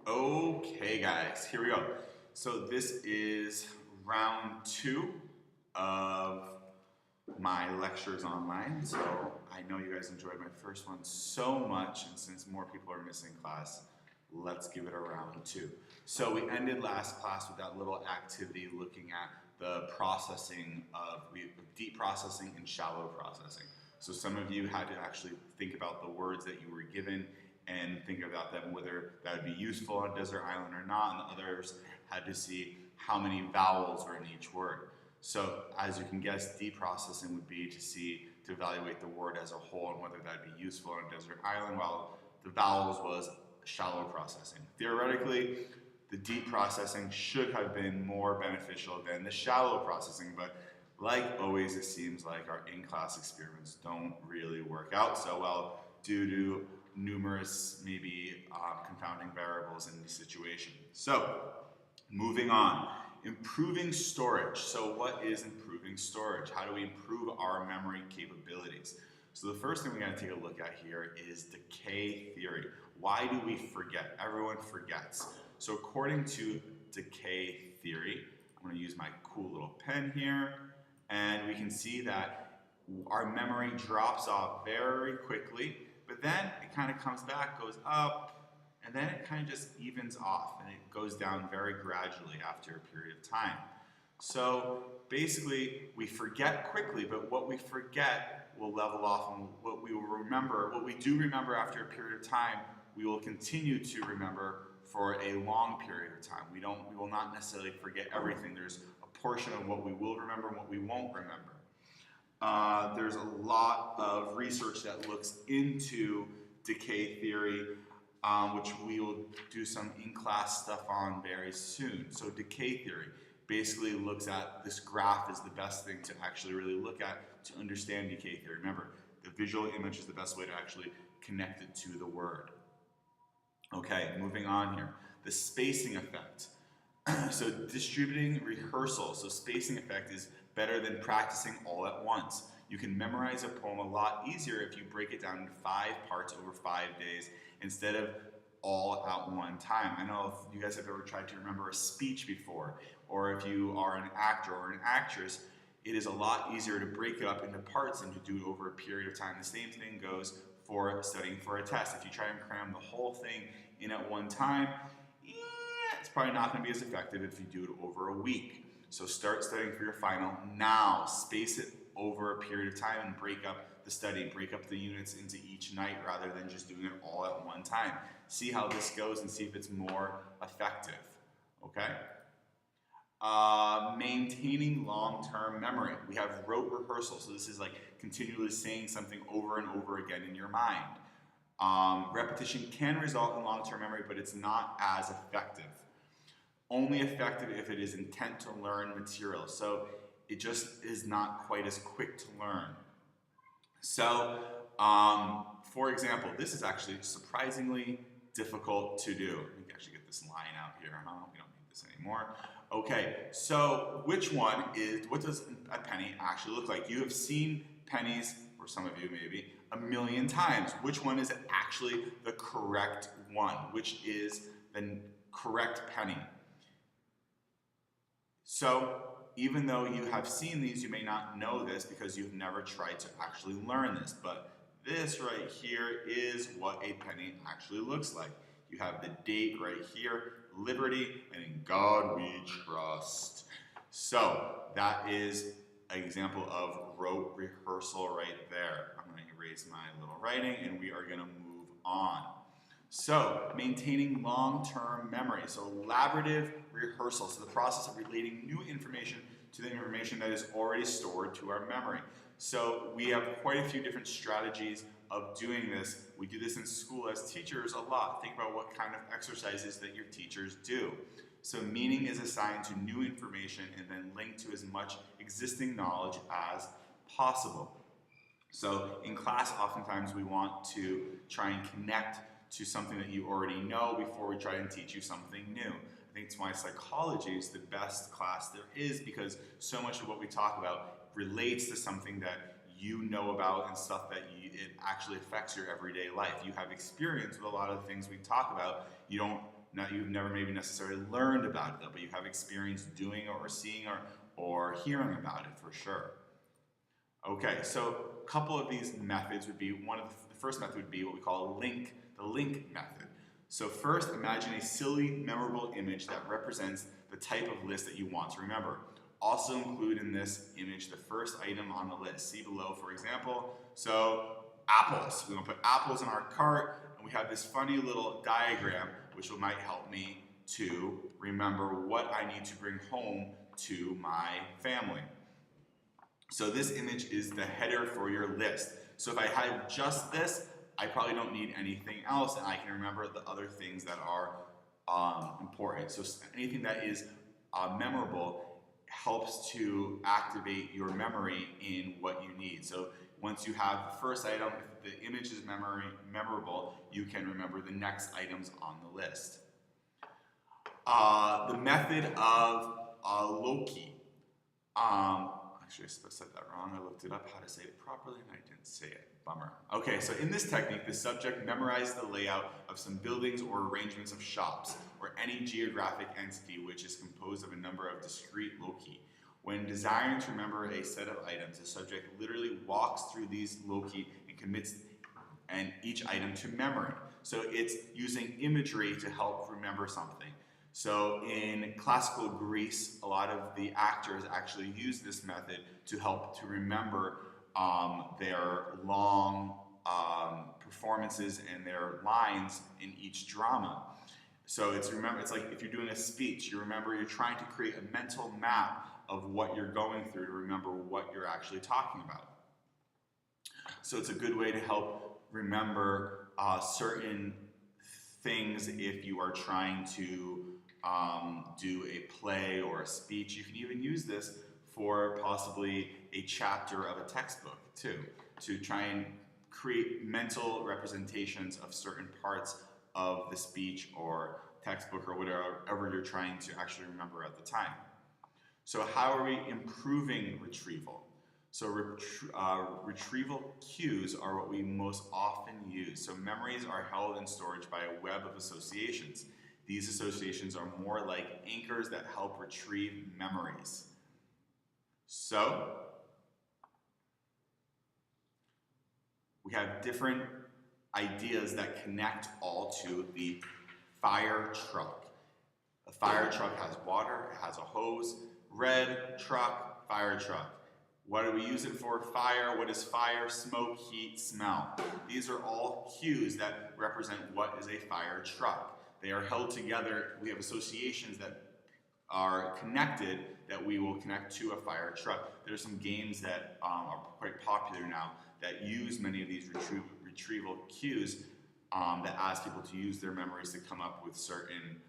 Okay, guys, here we go. So this is round two of my lectures online. So I know you guys enjoyed my first one so much, and since more people are missing class, let's give it a round two. So we ended last class with that little activity looking at the processing of deep processing and shallow processing. So some of you had to actually think about the words that you were given and think about them, whether that would be useful on a desert island or not, and the others had to see how many vowels were in each word. So as you can guess, deep processing would be to evaluate the word as a whole and whether that would be useful on a desert island, while the vowels was shallow processing. Theoretically, the deep processing should have been more beneficial than the shallow processing, but like always, it seems like our in-class experiments don't really work out so well due to numerous, maybe confounding variables in the situation. So, moving on. Improving storage. So what is improving storage? How do we improve our memory capabilities? So the first thing we got to take a look at here is decay theory. Why do we forget? Everyone forgets. So according to decay theory, I'm going to use my cool little pen here, and we can see that our memory drops off very quickly, but then it kind of comes back, goes up, and then it kind of just evens off, and it goes down very gradually after a period of time. So basically, we forget quickly, but what we forget will level off, and what we will remember, what we do remember after a period of time, we will continue to remember for a long period of time. We will not necessarily forget everything. There's a portion of what we will remember and what we won't remember. There's a lot of research that looks into decay theory, which we will do some in-class stuff on very soon. So decay theory basically looks at this graph is the best thing to actually really look at to understand decay theory. Remember, the visual image is the best way to actually connect it to the word. Okay, moving on here. The spacing effect. So distributing rehearsal. So spacing effect is better than practicing all at once. You can memorize a poem a lot easier if you break it down into 5 parts over 5 days instead of all at one time. I know if you guys have ever tried to remember a speech before, or if you are an actor or an actress, it is a lot easier to break it up into parts than to do it over a period of time. The same thing goes for studying for a test. If you try and cram the whole thing in at one time, it's probably not going to be as effective if you do it over a week. So start studying for your final now. Space it over a period of time and break up the study, break up the units into each night rather than just doing it all at one time. See how this goes and see if it's more effective, okay? Maintaining long-term memory. We have rote rehearsal, so this is like continually saying something over and over again in your mind. Repetition can result in long-term memory, but it's not as effective. Only effective if it is intent to learn material. So it just is not quite as quick to learn. So, for example, this is actually surprisingly difficult to do. Let me actually get this line out here. We don't need this anymore. Okay, so what does a penny actually look like? You have seen pennies, or some of you maybe, a million times. Which one is actually the correct one? Which is the correct penny? So, even though you have seen these, you may not know this because you've never tried to actually learn this, but this right here is what a penny actually looks like. You have the date right here, liberty, and in God we trust. So, that is an example of rote rehearsal right there. I'm going to erase my little writing and we are going to move on. So, maintaining long-term memory. So, elaborative rehearsal. So, the process of relating new information to the information that is already stored to our memory. So, we have quite a few different strategies of doing this. We do this in school as teachers a lot. Think about what kind of exercises that your teachers do. So, meaning is assigned to new information and then linked to as much existing knowledge as possible. So, in class, oftentimes we want to try and connect to something that you already know before we try and teach you something new. I think it's why psychology is the best class there is, because so much of what we talk about relates to something that you know about and stuff that it actually affects your everyday life. You have experience with a lot of the things we talk about. You don't Now, you've never maybe necessarily learned about it though, but you have experience doing or seeing or hearing about it for sure. Okay, so a couple of these methods would be, the first method would be what we call the link method. So first, imagine a silly, memorable image that represents the type of list that you want to remember. Also include in this image the first item on the list. See below, for example. So apples. We're gonna put apples in our cart, and we have this funny little diagram which might help me to remember what I need to bring home to my family. So this image is the header for your list. So if I have just this, I probably don't need anything else, and I can remember the other things that are important. So anything that is memorable helps to activate your memory in what you need. So once you have the first item, if the image is memorable, you can remember the next items on the list. The method of Loki. Actually, I said that wrong. I looked it up how to say it properly and I didn't say it. Bummer. Okay, so in this technique, the subject memorized the layout of some buildings or arrangements of shops or any geographic entity which is composed of a number of discrete loci. When desiring to remember a set of items, the subject literally walks through these loci and commits each item to memory. So it's using imagery to help remember something. So in classical Greece, a lot of the actors actually use this method to help to remember their long performances and their lines in each drama. So it's like if you're doing a speech, you're trying to create a mental map of what you're going through to remember what you're actually talking about. So it's a good way to help remember certain things if you are trying to do a play or a speech. You can even use this for possibly a chapter of a textbook too, to try and create mental representations of certain parts of the speech or textbook or whatever you're trying to actually remember at the time. So how are we improving retrieval? So retrieval cues are what we most often use. So memories are held in storage by a web of associations. These associations are more like anchors that help retrieve memories. So we have different ideas that connect all to the fire truck. A fire truck has water, it has a hose. Red truck, fire truck. What do we use it for? Fire. What is fire? Smoke, heat, smell. These are all cues that represent what is a fire truck. They are held together. We have associations that are connected that we will connect to a fire truck. There are some games that are quite popular now that use many of these retrieval cues that ask people to use their memories to come up with certain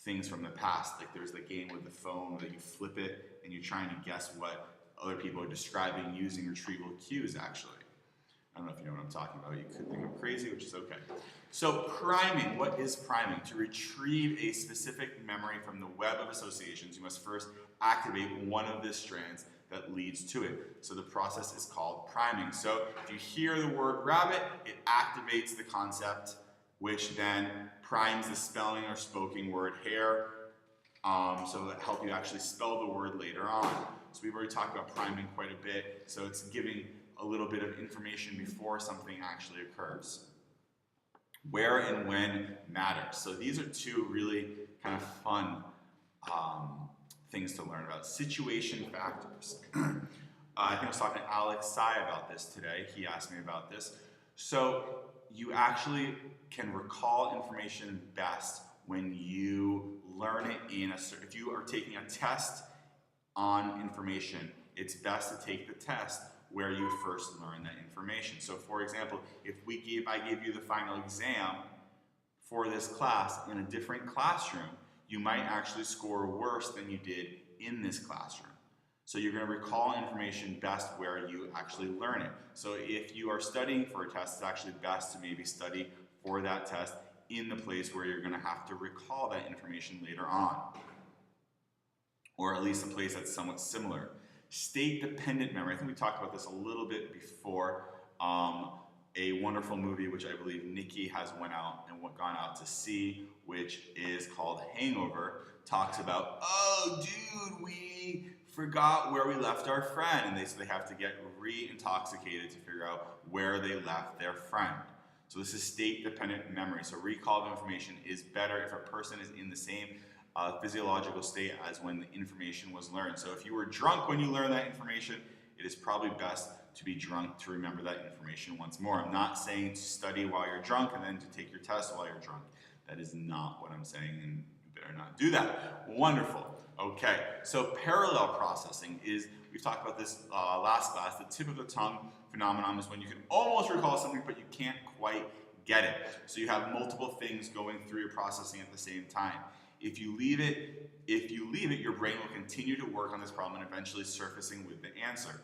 things from the past. Like there's the game with the phone that you flip it and you're trying to guess what other people are describing using retrieval cues actually. I don't know if you know what I'm talking about. You could think I'm crazy, which is okay. So priming, what is priming? To retrieve a specific memory from the web of associations, you must first activate one of the strands that leads to it. So the process is called priming. So if you hear the word rabbit, it activates the concept, which then primes the spelling or spoken word hare, so that help you actually spell the word later on. So we've already talked about priming quite a bit, so it's giving a little bit of information before something actually occurs. Where and when matters. So these are two really kind of fun things to learn about. Situation factors. I think I was talking to Alex Sai about this today. He asked me about this. So you actually can recall information best when you learn it if you are taking a test on information, it's best to take the test where you first learn that information. So for example, if I gave you the final exam for this class in a different classroom, you might actually score worse than you did in this classroom. So you're going to recall information best where you actually learn it. So if you are studying for a test, it's actually best to maybe study for that test in the place where you're going to have to recall that information later on. Or at least a place that's somewhat similar. State-dependent memory. I think we talked about this a little bit before. a wonderful movie which I believe Nikki has gone out to see, which is called Hangover, talks about, oh dude, we forgot where we left our friend, and so they have to get re-intoxicated to figure out where they left their friend. So this is state-dependent memory. So recall of information is better if a person is in the same physiological state as when the information was learned. So if you were drunk when you learned that information, it is probably best to be drunk to remember that information once more. I'm not saying to study while you're drunk and then to take your test while you're drunk. That is not what I'm saying, and you better not do that. Wonderful. Okay, so parallel processing is, we've talked about this last class, the tip of the tongue phenomenon is when you can almost recall something but you can't quite get it. So you have multiple things going through your processing at the same time. If you leave it, your brain will continue to work on this problem and eventually surfacing with the answer.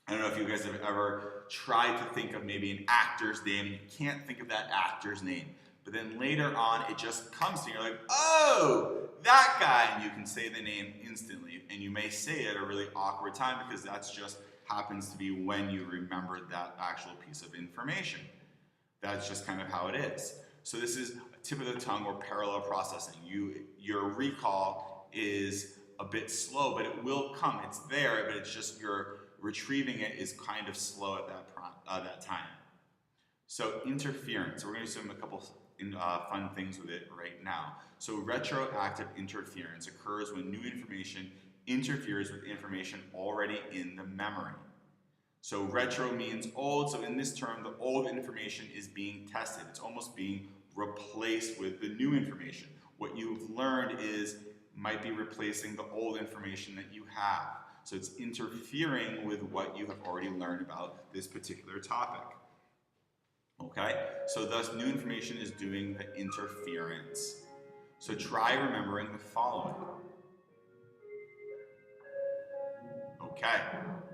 I don't know if you guys have ever tried to think of maybe an actor's name and you can't think of that actor's name. But then later on, it just comes to you. You're like, oh, that guy, and you can say the name instantly. And you may say it at a really awkward time because that's just happens to be when you remember that actual piece of information. That's just kind of how it is. So this is a tip of the tongue or parallel processing. Your recall is a bit slow, but it will come. It's there, but it's just your retrieving it is kind of slow at that time. So interference. We're going to do a couple fun things with it right now. So retroactive interference occurs when new information interferes with information already in the memory. So retro means old, so in this term, the old information is being tested. It's almost being replaced with the new information. What you've learned might be replacing the old information that you have. So it's interfering with what you have already learned about this particular topic. Okay, so thus new information is doing the interference. So try remembering the following. Okay,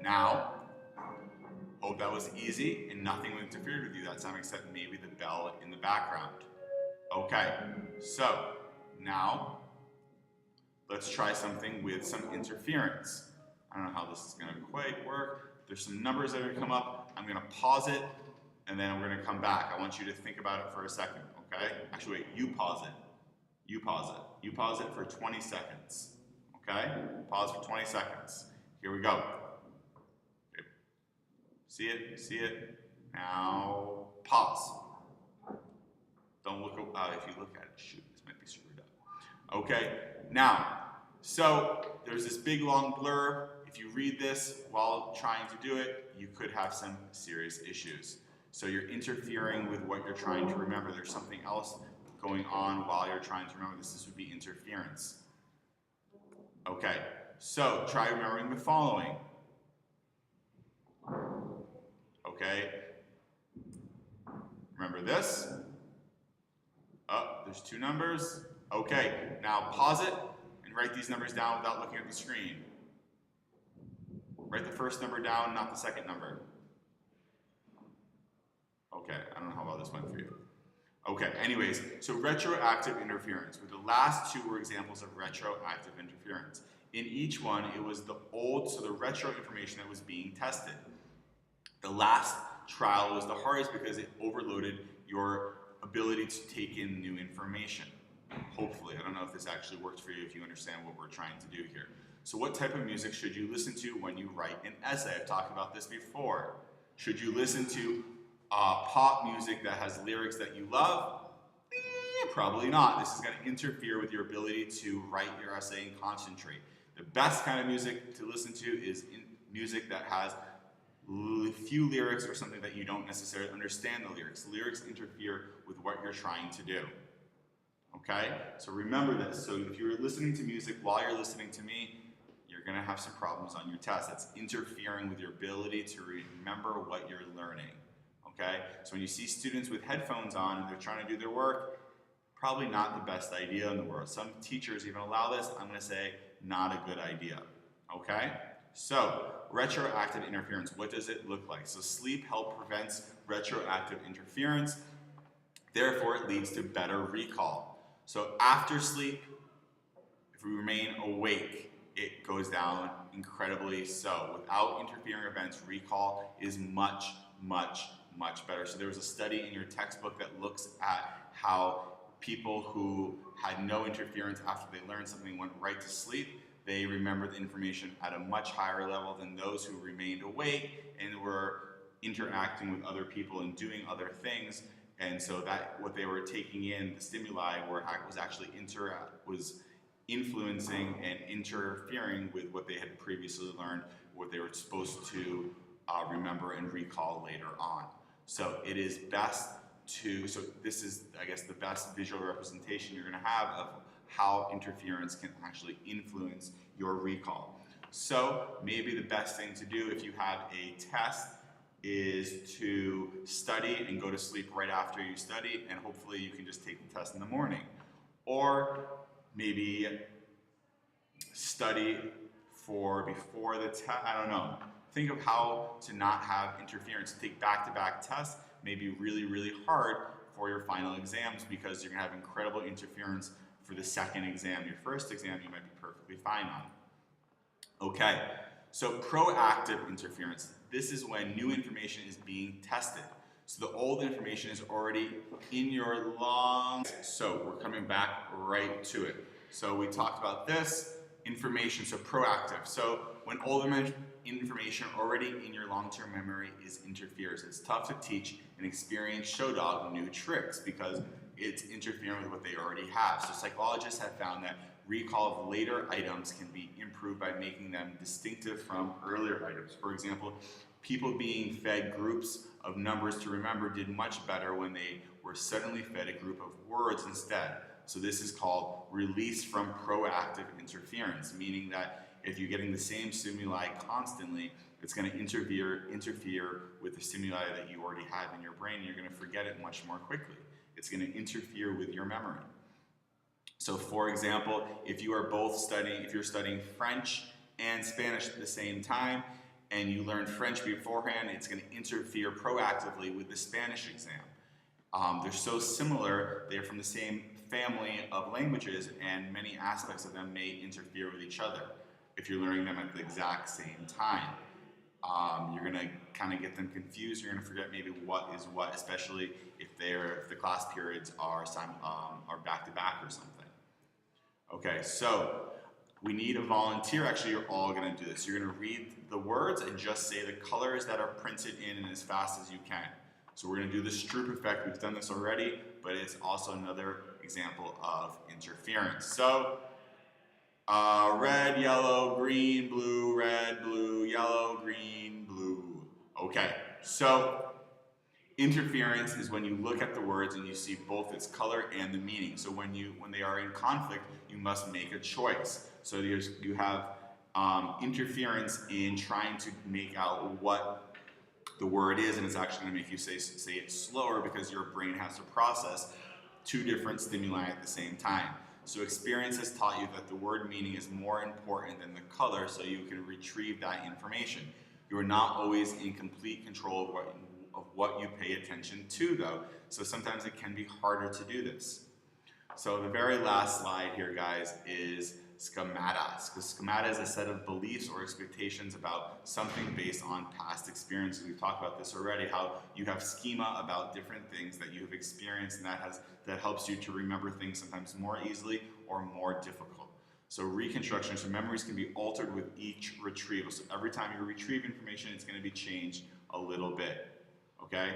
now, hope that was easy and nothing interfered with you that time except maybe the bell in the background. Okay, so now let's try something with some interference. I don't know how this is going to quite work. There's some numbers that are going to come up. I'm going to pause it and then we're going to come back. I want you to think about it for a second, okay? Actually, wait, you pause it. You pause it. You pause it for 20 seconds, okay? Pause for 20 seconds. Here we go. Okay. See it? See it? Now, pause. Don't look, if you look at it, shoot, this might be screwed up. Okay, now, so there's this big long blurb. If you read this while trying to do it, you could have some serious issues. So you're interfering with what you're trying to remember. There's something else going on while you're trying to remember this. This would be interference. Okay, so try remembering the following. Okay, remember this. Oh, there's two numbers. Okay, now pause it and write these numbers down without looking at the screen. Write the first number down, not the second number. Okay, I don't know how well this went for you. Okay, anyways, so retroactive interference. The last two were examples of retroactive interference. In each one, it was the old, so the retro information that was being tested. The last trial was the hardest because it overloaded your ability to take in new information. Hopefully, I don't know if this actually works for you, if you understand what we're trying to do here. So what type of music should you listen to when you write an essay? I've talked about this before. Should you listen to pop music that has lyrics that you love? Probably not. This is going to interfere with your ability to write your essay and concentrate. The best kind of music to listen to is music that has few lyrics or something that you don't necessarily understand the lyrics. Lyrics interfere with what you're trying to do. Okay? So remember this. So if you're listening to music while you're listening to me, you're going to have some problems on your test. That's interfering with your ability to remember what you're learning. Okay? So when you see students with headphones on and they're trying to do their work, probably not the best idea in the world. Some teachers even allow this. I'm going to say not a good idea. Okay? So, retroactive interference, what does it look like? So sleep help prevents retroactive interference. Therefore, it leads to better recall. So after sleep, if we remain awake, it goes down incredibly so. Without interfering events, recall is much, much, much better. So there was a study in your textbook that looks at how people who had no interference after they learned something went right to sleep. They remembered the information at a much higher level than those who remained awake and were interacting with other people and doing other things. And so that what they were taking in, the stimuli, was actually influencing and interfering with what they had previously learned, what they were supposed to remember and recall later on. So it is best to, so this is, I guess, the best visual representation you're going to have of how interference can actually influence your recall. So maybe the best thing to do if you have a test is to study and go to sleep right after you study, and hopefully you can just take the test in the morning. Or maybe study for before the test, I don't know. Think of how to not have interference. Take back-to-back tests may be really, really hard for your final exams because you're gonna have incredible interference for the second exam. Your first exam you might be perfectly fine on. Okay, so proactive interference. This is when new information is being tested. So the old information is already in your lungs. So we're coming back right to it. So we talked about this information, so proactive. So when old information already in your long-term memory interferes. It's tough to teach an experienced show dog new tricks because it's interfering with what they already have. So psychologists have found that recall of later items can be improved by making them distinctive from earlier items. For example, people being fed groups of numbers to remember did much better when they were suddenly fed a group of words instead. So this is called release from proactive interference, meaning that if you're getting the same stimuli constantly, it's going to interfere with the stimuli that you already have in your brain, and you're going to forget it much more quickly. It's going to interfere with your memory. So for example, if you're studying French and Spanish at the same time, and you learn French beforehand, it's going to interfere proactively with the Spanish exam. They're so similar, they're from the same family of languages, and many aspects of them may interfere with each other if you're learning them at the exact same time. You're going to kind of get them confused. You're going to forget maybe what is what, especially if the class periods are back to back or something. Okay, so we need a volunteer. Actually, you're all going to do this. You're going to read the words and just say the colors that are printed in and as fast as you can. So we're going to do the Stroop effect. We've done this already, but it's also another example of interference. So red, yellow, green, blue, red, blue, yellow, green, blue. Okay, so interference is when you look at the words and you see both its color and the meaning. So when they are in conflict, you must make a choice. So you have interference in trying to make out what the word is, and it's actually going to make you say it slower because your brain has to process two different stimuli at the same time. So experience has taught you that the word meaning is more important than the color, so you can retrieve that information. You are not always in complete control of what you pay attention to, though, so sometimes it can be harder to do this. So the very last slide here, guys, is schemata. Schemata is a set of beliefs or expectations about something based on past experiences. We've talked about this already, how you have schema about different things that you have experienced, and that helps you to remember things sometimes more easily or more difficult. So reconstruction, so memories can be altered with each retrieval. So every time you retrieve information, it's going to be changed a little bit. Okay?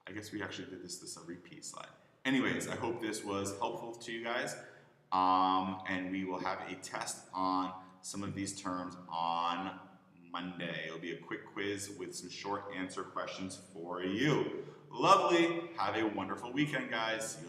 I guess we actually did this a repeat slide. Anyways, I hope this was helpful to you guys. And we will have a test on some of these terms on Monday. It'll be a quick quiz with some short answer questions for you. Lovely. Have a wonderful weekend, guys. See you later.